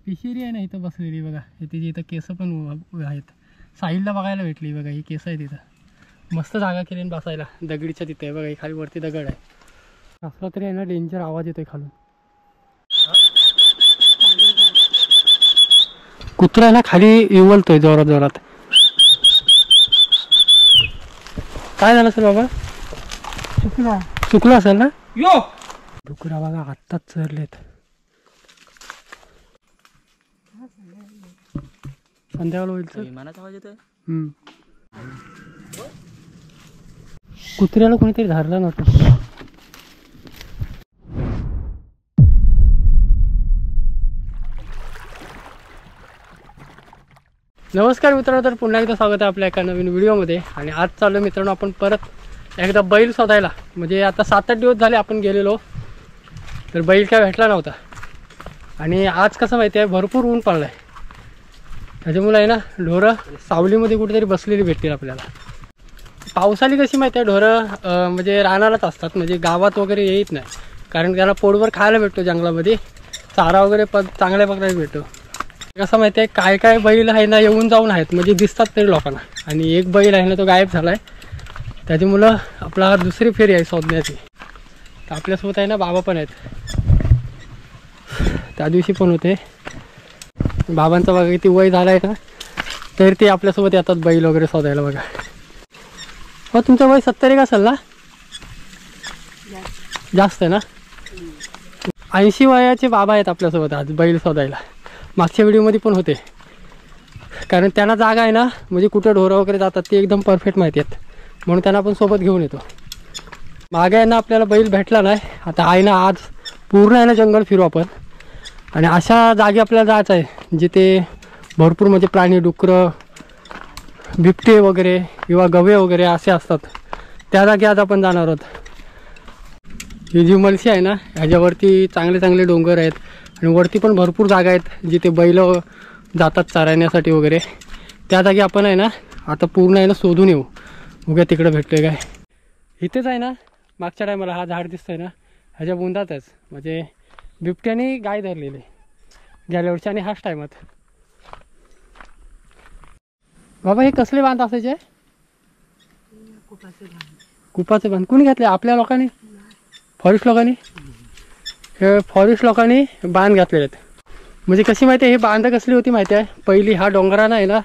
पिशेरी आहे ना इथं बसलेली बघा. तिची इथं केस पण आहेत. साईडला बघायला भेटली बघा. ही केस आहे तिथं. मस्त जागा केली बसायला. दगडीच्या तिथे बघा. खाली वरती दगड आहे. असला तरी आहे ना डेंजर आवाज येतोय खालून. कुत्रा ना खाली इवलतोय जोरात जोरात. काय झालं असेल बाबा? चुकलं असेल ना. यो डुकरा बघा आत्ताच चरलेत. संध्याकाळ होईल तर विमानाचा आवाज येतोय. कुत्र्याला कोणीतरी धरलं नव्हतं. नमस्कार मित्रांनो, तर पुन्हा एकदा स्वागत आहे आपल्या एका नवीन व्हिडिओमध्ये. आणि आज चालू मित्रांनो आपण परत एकदा बैल शोधायला. म्हणजे आता 7-8 दिवस झाले आपण गेलेलो, तर बैल काय भेटला नव्हता. आणि आज कसं माहिती आहे, भरपूर ऊन पडलं आहे. त्याच्यामुळे आहे ना ढोरं सावलीमध्ये कुठेतरी बसलेली भेटतील आपल्याला. पावसाळी कशी माहिती आहे, ढोरं म्हणजे रानालाच असतात. म्हणजे गावात वगैरे येत नाही, कारण त्यांना पोटभर खायला भेटतो. जंगलामध्ये चारा वगैरे चांगल्या प्रकारे भेटतो. कसं माहिती आहे, काय काय बैल आहे ना येऊन जाऊन आहेत, म्हणजे दिसतात तरी लोकांना. आणि एक बैल आहे ना तो गायब झाला आहे. त्याच्यामुळं आपला दुसरी फेरी आहे शोधण्याची. तर आपल्यासोबत आहे ना बाबा पण आहेत. त्या दिवशी पण होते. बाबांचा बघा किती वय झालं आहे ना, तर ते आपल्यासोबत येतात बैल वगैरे शोधायला बघा. हो तुमचं वय 70 असेल ना? जास्त आहे ना. 80 वयाचे बाबा आहेत आपल्यासोबत आज बैल शोधायला. मागच्या व्हिडिओमध्ये पण होते, कारण त्यांना जागा आहे ना, म्हणजे कुठं ढोरं वगैरे जातात ते एकदम परफेक्ट माहिती आहेत. म्हणून त्यांना आपण सोबत घेऊन येतो. मागे आहे ना आपल्याला बैल भेटला नाही. आता आहे ना आज पूर्ण आहे ना जंगल फिरू आपण. आणि अशा जागी आपल्याला जायचं आहे जिथे भरपूर म्हणजे प्राणी, डुकरं, बिबटे वगैरे किंवा गवे वगैरे असे असतात. त्या जागी आज आपण जाणार आहोत. ही जी मलसी आहे ना, ह्याच्यावरती चांगले चांगले डोंगर आहेत. आणि वरती पण भरपूर जागा आहेत जिथे बैल जातात चारण्यासाठी वगैरे. त्या जागी आपण आहे ना आता पूर्ण आहे ना शोधून येऊ. उद्या तिकडे भेटतोय काय. इथेच आहे ना मागच्या टायमाला हा झाड दिसतोय ना, ह्याच्या बुंदातच म्हणजे बिबट्याने गाय धरलेली गेल्या वर्षी. आणि हाच टायमात. बाबा हे कसले बांध असायचे? कुपाचे बांध. कोणी घातले? आपल्या लोकांनी, फॉरेस्ट लोकांनी. हे फॉरेस्ट लोकांनी बांध घातलेले आहेत. म्हणजे कशी माहिती आहे, हे बांध कसली होती माहिती आहे, पहिली हा डोंगरानं आहे ना,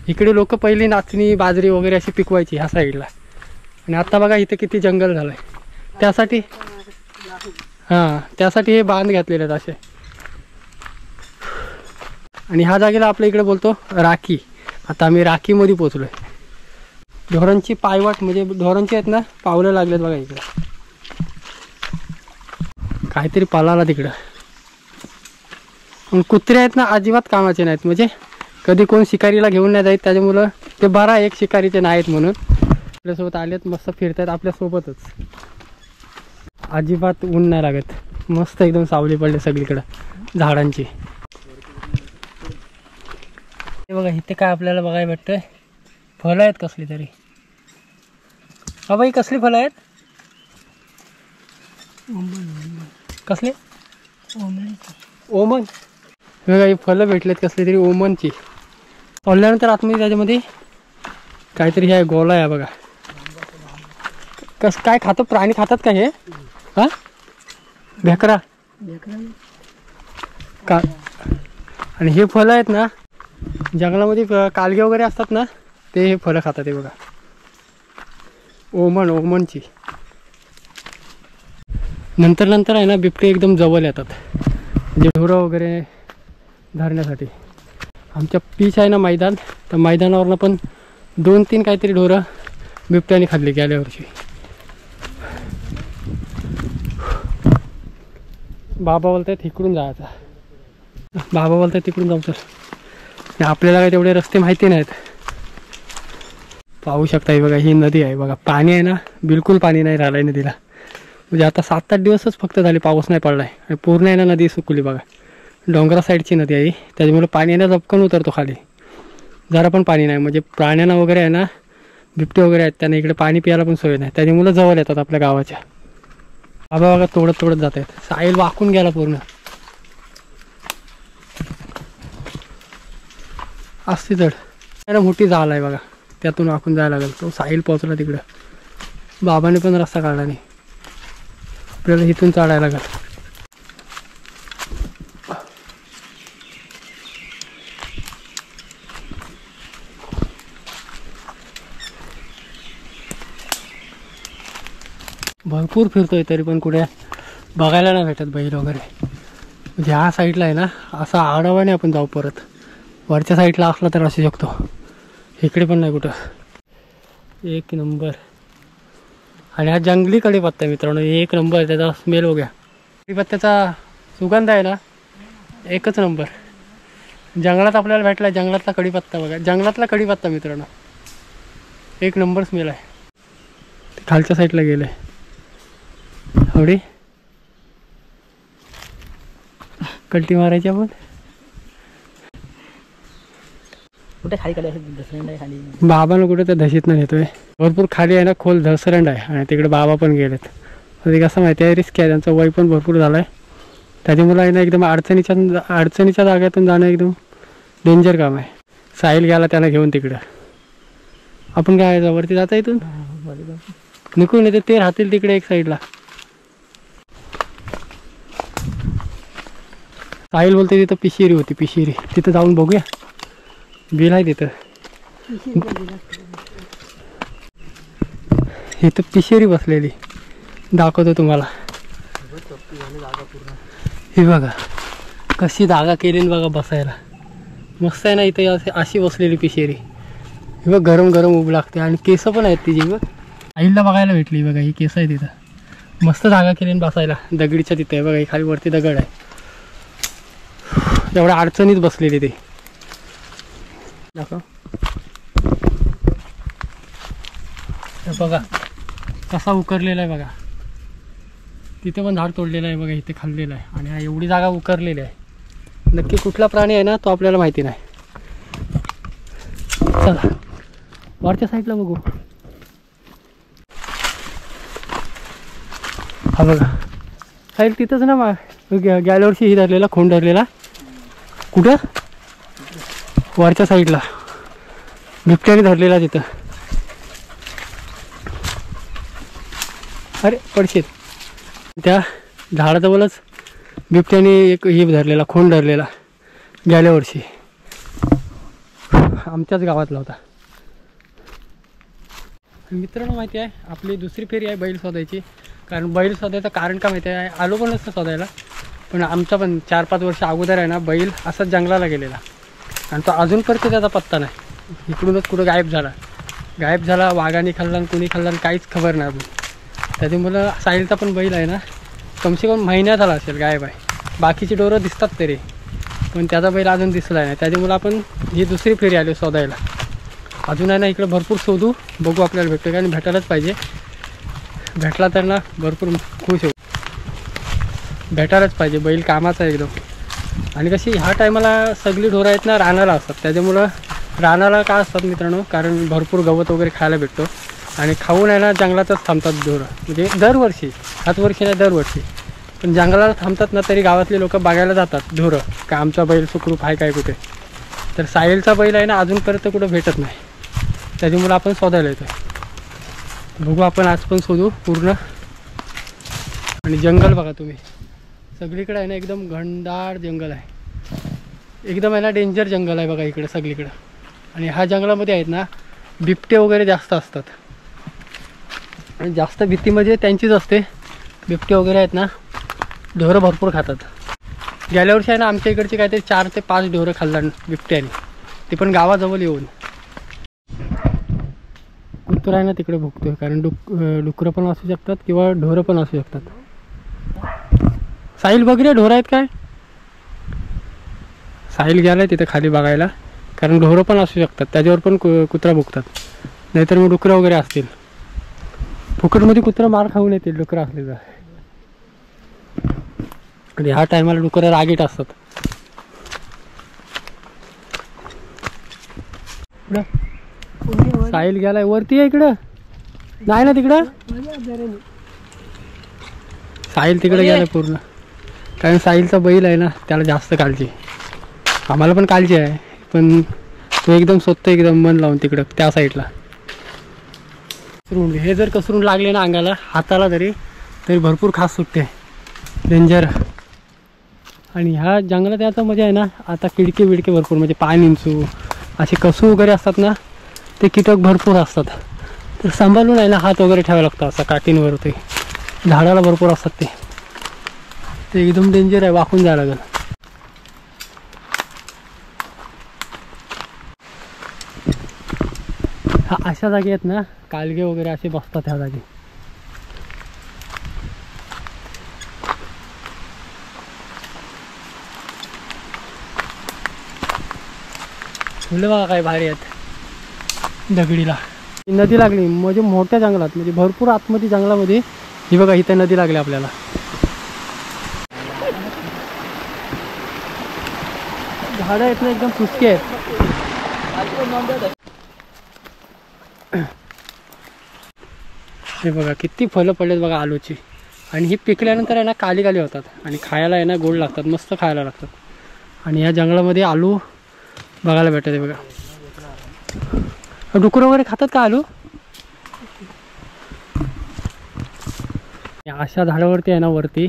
इकडे लोक पहिली नाचणी बाजरी वगैरे अशी पिकवायची ह्या साईडला. आणि आता बघा इथे किती जंगल झालं आहे. त्यासाठी त्यासाठी हे बांध घातलेले आहेत असे. आणि ह्या जागेला आपल्या इकडे बोलतो राखी. आता आम्ही राखीमध्ये पोचलो आहे. ढोरांची पायवाट म्हणजे ढोरांची आहेत ना पावलं लागलेत बघा इकडे. काहीतरी पालाला तिकडं. पण कुत्रे आहेत ना अजिबात कामाचे नाहीत. म्हणजे कधी कोण शिकारीला घेऊन नाही जात. त्याच्यामुळं ते बरा एक शिकारीचे नाहीत म्हणून आपल्यासोबत आलेत. मस्त फिरतायत आपल्यासोबतच. अजिबात ऊन नाही लागत. मस्त एकदम सावली पडले सगळीकडं झाडांची. हे बघा इथे काय आपल्याला बघायला भेटतंय, फळं आहेत कसली तरी. बाबा ही कसली फळं आहेत? कसले? ओमन. बघा ही फळं भेटलेत कसली तरी ओमनची. तोडल्यानंतर आतमध्ये त्याच्यामध्ये काहीतरी हे गोला आहे बघा. काय खातो? प्राणी खातात का हे? हा भेकरा का? आणि हे फळं आहेत ना जंगलामध्ये कालगे वगैरे असतात ना, ते हे फळं खातात. हे बघा ओमनची. नंतर आहे ना बिबटे एकदम जवळ येतात, म्हणजे ढोरं वगैरे धरण्यासाठी. आमच्या पीच आहे ना मैदान, तर मैदानावरनं पण 2-3 काहीतरी ढोरं बिबट्याने खाल्ली गेल्या वर्षी. बाबा बोलतात इकडून जायचा. बाबा बोलतात तिकडून जाऊ. तर आपल्याला काय तेवढे रस्ते माहिती नाहीत. पाहू शकता ही बघा ही नदी आहे बघा. पाणी आहे ना बिलकुल पाणी नाही राहिलं आहे नदीला. म्हणजे आता 7-8 दिवसच फक्त झाले पाऊस नाही पडला आहे. आणि पूर्ण आहे ना नदी सुकली बघा. डोंगरा साईडची नदी आहे, त्याच्यामुळे पाणी आहे ना झपकन उतरतो खाली. जरा पण पाणी नाही. म्हणजे प्राण्यांना वगैरे आहे ना, बिबटे वगैरे आहेत त्यांना इकडे पाणी प्यायला पण सोय नाही. त्याच्यामुळे जवळ येतात आपल्या गावाच्या. बाबा बघा तोडत जात आहेत. साईल वाकून गेला पूर्ण. असते चढ ना, मोठी जाल आहे बघा, त्यातून वाकून जायला लागेल. तो साहिल पोहोचला तिकडं, बाबाने पण रस्ता काढला नाही, आपल्याला इथून चढायला लागेल. भरपूर फिरतोय तरी पण कुठे बघायला नाही भेटत बैल वगैरे. म्हणजे ह्या साईडला आहे ना, असा आडवाने आपण जाऊ परत, वरच्या साईडला असला तर असू शकतो, इकडे पण नाही कुठं. एक नंबर. आणि हा जंगली कढीपत्ता आहे मित्रांनो, एक नंबर. त्याचा स्मेल हो गया, कढीपत्त्याचा सुगंध आहे ना एकच नंबर. जंगलात आपल्याला भेटला जंगलातला कढीपत्ता बघा, जंगलातला कढीपत्ता मित्रांनो, एक नंबर स्मेल आहे. खालच्या साईडला गेलं आहे थोडी कल्टी मारायची आपण. कुठे खाली खाली खाली बाबानं कुठे तर दशीत नाही येतोय, भरपूर खाली आहे ना, खोल धसरंड आहे. आणि तिकडे बाबा पण गेलेत. ते कसं माहिती आहे, रिस्क आहे, त्यांचं वय पण भरपूर झालं आहे. त्याच्यामुळे आहे ना एकदम अडचणीच्या जाग्यातून जाणं एकदम डेंजर काम आहे. साहिल गेला त्याला घेऊन तिकडं, आपण काय वरती जाता इथून निघून येते, ते राहतील तिकडे एक साईडला. साहिल बोलते तिथं पिशेरी होती, पिशेरी तिथं जाऊन बघूया, बिल आहे तिथं. इथं पिशेरी बसलेली दाखवतो तुम्हाला. ही बघा कशी जागा केली बघा बसायला, मस्त आहे ना. इथे अशी बसलेली पिशेरी, ही बघ गरम गरम उभी लागते. आणि केस पण आहेत तिची बघ, आईला बघायला भेटली बघा, ही केस आहे तिथं. मस्त जागा केली बसायला, दगडीच्या तिथे आहे बघा, ही खाली वरती दगड आहे. एवढ्या अडचणीत बसलेली ते दाखव. बघा कसा उकरलेला आहे बघा, तिथे पण झाड तोडलेलं आहे बघा, इथे खाल्लेलं आहे. आणि हा एवढी जागा उकरलेली आहे. नक्की कुठला प्राणी आहे ना तो आपल्याला माहिती नाही. चला वरच्या साईडला बघू. हा बघा साईड तिथंच ना, गेल्या वर्षी ही धरलेला, खोंड धरलेला. कुठं वरच्या साईडला बिबट्याने धरलेला तिथं. अरे पडशील, त्या झाडाजवळच बिबट्याने एक ही धरलेला, खोंड धरलेला गेल्या वर्षी, आमच्याच गावातला होता. मित्रांनो माहिती आहे, आपली दुसरी फेरी आहे बैल शोधायची. कारण बैल शोधायचं कारण का माहिती आहे, आलो पण नसतं शोधायला, पण आमचा पण 4-5 वर्ष अगोदर आहे ना बैल असाच जंगलाला गेलेला. आणि तो अजूनपर्यंत त्याचा पत्ता नाही, इकडूनच कुठं गायब झाला. वाघाने खाल्ला, कुणी खाल्ला, काहीच खबर नाही अजून. त्याच्यामुळं साहिलचा पण बैल आहे ना, कमसे कम महिन्यात झाला असेल गायब आहे. बाकीची डोरं दिसतात तरी, पण त्याचा बैल अजून दिसला नाही. त्याच्यामुळं आपण ही दुसरी फेरी आली शोधायला. अजून आहे ना इकडे भरपूर शोधू, बघू आपल्याला भेटतो का. आणि भेटायलाच पाहिजे, भेटला तर ना भरपूर खुश होऊ. भेटायलाच पाहिजे, बैल कामाचा आहे एकदम. आणि कशी ह्या टायमाला सगळी ढोरं आहेत ना रानाला असतात, त्याच्यामुळं रानाला का असतात मित्रांनो, कारण भरपूर गवत वगैरे खायला भेटतो. आणि खाऊन आहे ना जंगलातच थांबतात ढोरं, म्हणजे दरवर्षी, ह्याच वर्षी नाही दरवर्षी, पण जंगलाला थांबतात ना तरी गावातले लोक बघायला जातात ढोरं का आमचा बैल सुखरूप आहे काय कुठे. तर साहिलचा बैल आहे ना अजूनपर्यंत कुठं भेटत नाही, त्याच्यामुळं आपण शोधायला येतो. बघू आपण आज पण शोधू पूर्ण. आणि जंगल बघा तुम्ही, सगळीकडे आहे ना एकदम घनदाट जंगल आहे, एकदम आहे ना डेंजर जंगल आहे बघा इकडे सगळीकडं. आणि ह्या जंगलामध्ये आहेत ना बिबटे वगैरे जास्त असतात, आणि जास्त भीती म्हणजे त्यांचीच असते. बिबटे वगैरे आहेत ना ढोरं भरपूर खातात. गेल्या वर्षी आहे ना आमच्या इकडचे काहीतरी 4 ते 5 ढोरं खाल्ला बिबट्याने, ते पण गावाजवळ येऊन. कुत्रा आहे ना तिकडे भुकतोय, कारण डुकरं पण असू शकतात किंवा ढोरं पण असू शकतात. साहिल बघ रे, ढोरं आहेत काय. साहिल गेलाय तिथे खाली बघायला, कारण ढोरं पण असू शकतात, त्याच्यावर पण कुत्रा भुकतात. नाहीतर मग डुकरं वगैरे असतील. फुकटमध्ये कुत्रा मार खाऊन येतील डुकरं असले तर. आणि ह्या टायमाला डुकरं रागीट असतात. साहिल गेलाय वरती आहे, इकडं नाही ना तिकडं. साहिल तिकडे गेलाय पूर्ण, कारण साहिलचा बैल आहे ना त्याला जास्त काळजी. आम्हाला पण काळजी आहे, पण तो एकदम स्वतः एकदम मन लावून तिकडं त्या साईडला. कसरून हे जर कसरून लागले ना अंगाला हाताला तरी भरपूर खास सुटते, डेंजर. आणि ह्या जंगलात याचा मजा आहे ना, आता किडके बिडके भरपूर म्हणजे पाणींचू असे कसू वगैरे असतात ना, ते कीटक भरपूर असतात. तर सांभाळून आहे ना हात वगैरे ठेवायला लागतं असं काठींवर. ते झाडाला भरपूर असतात ते एकदम डेंजर आहे, वाकून जायला लागेल. हा अशा जागी आहेत ना कालगे वगैरे असे बसतात ह्या जागी. फुलं बघा काय भारी आहेत दगडीला. नदी लागली म्हणजे मोठ्या जंगलात, म्हणजे भरपूर आतमध्ये जंगलामध्ये. ही बघा इथं नदी लागली आपल्याला. झाडं आहेत ना एकदम पुसकी आहेत. हे बघा किती फळं पडलेत बघा आलूची. आणि ही पिकल्यानंतर आहे ना काली काली होतात आणि खायला आहे ना गोड लागतात, मस्त खायला लागतात. आणि या जंगलामध्ये आलू बघायला भेटते बघा. डुकर वगैरे खातात का आलू? अशा झाडावरती आहे ना वरती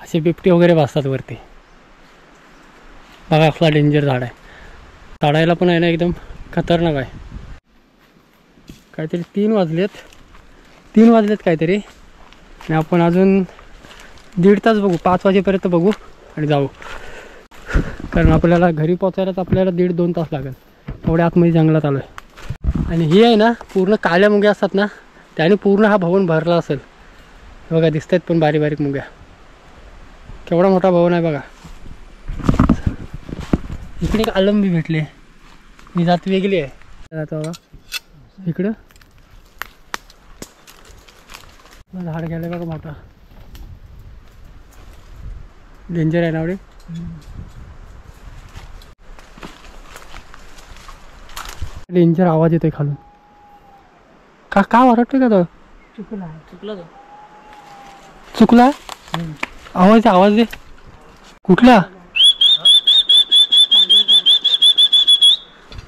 असे बिबटे वगैरे बसतात वरती. बघा असला डेंजर झाड आहे, चढायला पण आहे ना एकदम खतरनाक आहे. काहीतरी 3 वाजलेत काहीतरी. आणि आपण अजून 1.5 तास बघू, 5 वाजेपर्यंत बघू आणि जाऊ. कारण आपल्याला घरी पोचायलाच आपल्याला 1.5-2 तास लागेल, एवढ्या आतमध्ये जंगलात आलो आहे. आणि ही आहे ना पूर्ण काळ्या मुंग्या असतात ना, त्याने पूर्ण हा भवन भरला असेल. बघा दिसत आहेत पण बारीक बारीक मुंग्या. केवढा मोठा भवन आहे बघा. इकडे एक आलंबी भेटले, ही जात वेगळी आहे. आता बघा इकडं झाड घ्यायला बघा मोठा, डेंजर आहे ना एवढे. डेंजर आवाज येतोय खालून. का ओरडतोय का तो? चुकला आवाज दे. कुठला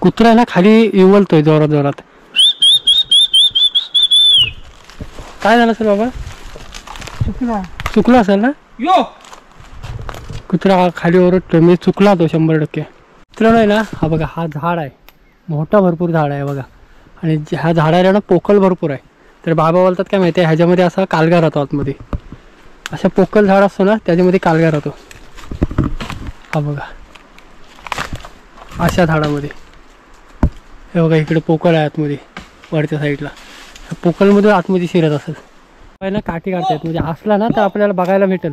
कुत्रा आहे ना खाली इवलतोय जोरात जोरात. काय झालं असेल बाबा? चुकला असेल ना. कुत्रा खाली ओरडतोय, मी चुकला तो 100%. कुत्रा नाही ना. हा बघा हा झाड आहे, मोठा भरपूर झाड आहे बघा. आणि ह्या झाडाला ना पोकळ भरपूर आहे. तर बाबा बोलतात काय माहिती आहे, ह्याच्यामध्ये असा कालगा राहतो आतमध्ये. अशा पोकळ झाड असतो ना त्याच्यामध्ये कालगा राहतो. हा बघा अशा झाडामध्ये हे बघा इकडे पोकळ आहे आतमध्ये वरच्या साईडला. पोकळमधून आतमध्ये शिरत असेल. पहिला काठी काढतायत म्हणजे असला ना तर आपल्याला बघायला भेटेल.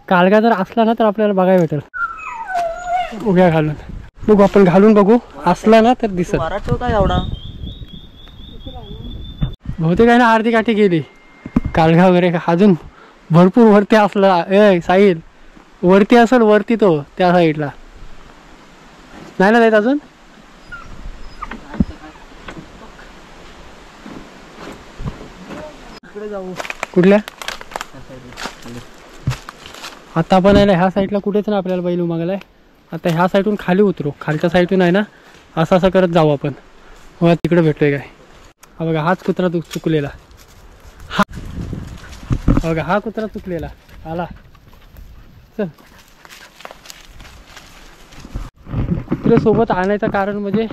कालगा जर असला ना तर आपल्याला बघायला भेटेल. उभ्या घालून बघू आपण, घालून बघू. असला ना तर दिसत. काय एवढा बहुतेक आहे ना अर्धी काठी गेली. कालगा वगैरे अजून भरपूर वरती असला. साहिल वरती असेल, वरती तो त्या साईडला नाही ना जायचं अजून. कुठल्या आता आपण आहे ना ह्या साईडला कुठेच ना आपल्याला बैल उमागलाय. आता ह्या साईडून खाली उतरू, खालच्या साईडून आहे ना असं असं करत जाऊ आपण. हो तिकडे भेटतोय काय. हा बघा हाच कुत्रा चुकलेला. हा बघा हा कुत्रा चुकलेला आला. चल कुत्रे सोबत आणायचं कारण म्हणजे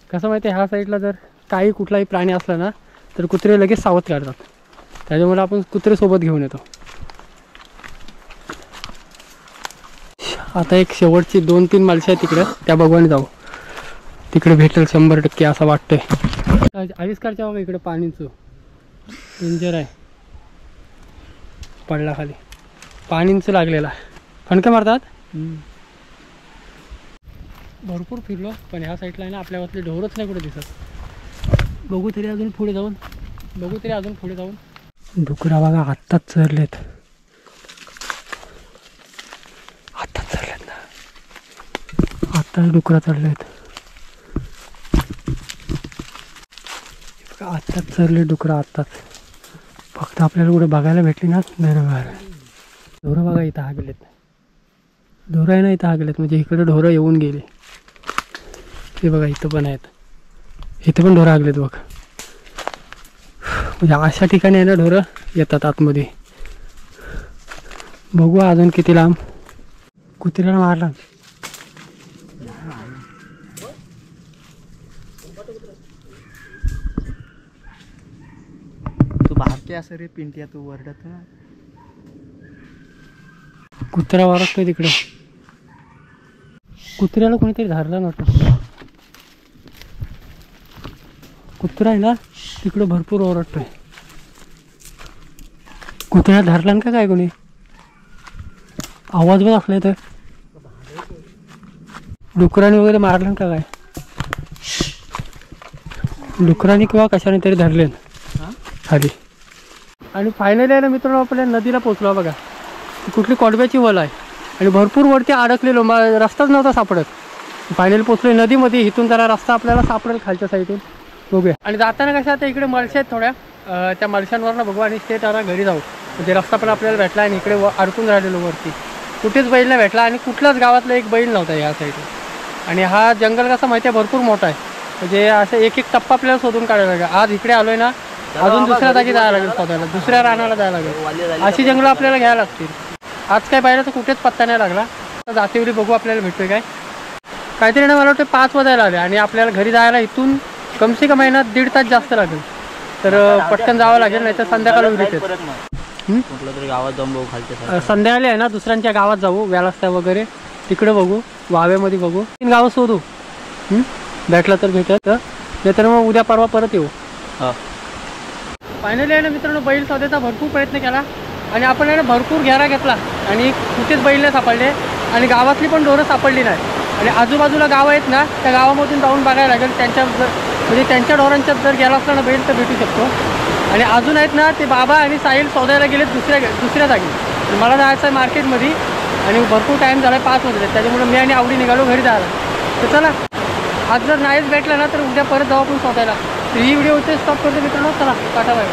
कसं माहिती आहे, ह्या साईडला जर काही कुठलाही प्राणी असला ना तर कुत्रे लगेच सावध काढतात. त्याच्यामुळे आपण कुत्रे सोबत घेऊन येतो. आता एक शेवटची 2-3 मालशी आहे तिकडे, त्या बघवाने जाऊ. तिकडे भेटेल 100% असं वाटतंय. आविष्कारच्या बघा इकडे पाणीचं डेंजर आहे. पडला खाली, पाणींच लागलेला. फणके मारतात. भरपूर फिरलो पण ह्या साईडला आहे ना आपल्या गावातले ढोरच नाही कुठे दिसत. बघू तरी अजून पुढे जाऊन डुकरा बघा आत्ताच चरलेत. आत्ताच डुकरा चढलेत. आत्ताच चरले डुकरा आत्ताच. फक्त आपल्याला कुठे बघायला भेटली ना ढोरं बघा इथं हागलेत. ढोरं आहे ना इथं हागलेत म्हणजे इकडे ढोरं येऊन गेले. ते बघा इथं पण आहेत, इथे पण ढोरं हागलेत बघ. म्हणजे अशा ठिकाणी आहे ना ढोरं येतात आतमध्ये. बघू अजून किती लांब. कुत्र्याला मारला. तू बाहेर असं रे पिंट्या तू वरडत ना. कुत्रा वारतोय तिकडे. कुत्र्याला कोणीतरी धरला नव्हता. कुत्रा आहे ना तिकडे भरपूर ओरडतोय. कुत्र्याला धरला ना का काय कोणी. आवाज पण असला तर डुकराने वगैरे मारलं का काय. डुकराने किंवा कशाने तरी धरले खाली. आणि फायनली आहे ना मित्रांनो आपल्या नदीला पोचलो बघा. कुठली कोडव्याची वल आहे आणि भरपूर वरती अडकलेलो रस्ताच नव्हता सापडत. फायनली पोचलो नदीमध्ये. इथून जरा रस्ता आपल्याला सापडेल खालच्या साईडून. बघूया. आणि जाताना कसं आता इकडे मळशे आहेत थोड्या, त्या मळशांवरनं बघू आणि स्टेट आता घरी जाऊ. म्हणजे रस्ता पण आपल्याला भेटला आणि इकडे अडकून राहिलेलो वरती कुठेच बैल नाही भेटला आणि कुठल्याच गावातला एक बैल नव्हता या साईडून. आणि हा जंगल कसा माहिती आहे भरपूर मोठा आहे. म्हणजे असं एक एक टप्पा आपल्याला शोधून काढायला लागेल. आज इकडे आलोय ना, अजून दुसऱ्या जागी जायला लागेल शोधायला, दुसऱ्या रानाला जायला लागेल. अशी जंगलं आपल्याला घ्यायला लागतील. आज काय बैलाचा कुठेच पत्ता नाही लागला. जातीवरी बघू आपल्याला भेटतोय काय. काहीतरी ना मला वाटतं 5 वाजायला आले आणि आपल्याला घरी जायला इथून कमसे कम आहे ना 1.5 तास जास्त लागेल. तर पटकन जावं लागेल, नाही तर संध्याकाळ उरते. कुठलं तरी गावात जाऊन बघू खालच्या. संध्याकाळी आहे ना दुसऱ्यांच्या गावात जाऊ, व्यालास्त्या वगैरे तिकडे बघू, वाव्यामध्ये बघू. 3 गावं शोधू. भेटलं तर भेटत, नाही तर मग उद्या परवा परत येऊ. फायनली आहे ना मित्रांनो बैल शोधायचा भरपूर प्रयत्न केला आणि आपण आहे ना भरपूर घेरा घेतला आणि कुठेच बैल नाही सापडले आणि गावातली पण ढोरं सापडली नाही. आणि आजूबाजूला गावं आहेत ना, त्या गावामधून जाऊन बघायला लागेल. त्यांच्या म्हणजे त्यांच्या ढोरांच्यात जर गेला असला ना बैल तर भेटू शकतो. आणि अजून आहेत ना ते बाबा आणि साहिल शोधायला गेलेत दुसऱ्या जागी. मला जायचं आहे मार्केटमध्ये आणि भरपूर टाईम झाला आहे, 5 वाजले. त्याच्यामुळे मी आणि आवडी निघालो घरी जायला. तर चला आज जर नाहीच भेटला ना तर उद्या परत जाऊ आपण शोधायला. तर ही व्हिडिओ इथे स्टॉप करतो मित्रांनो. चला टाटा बाय.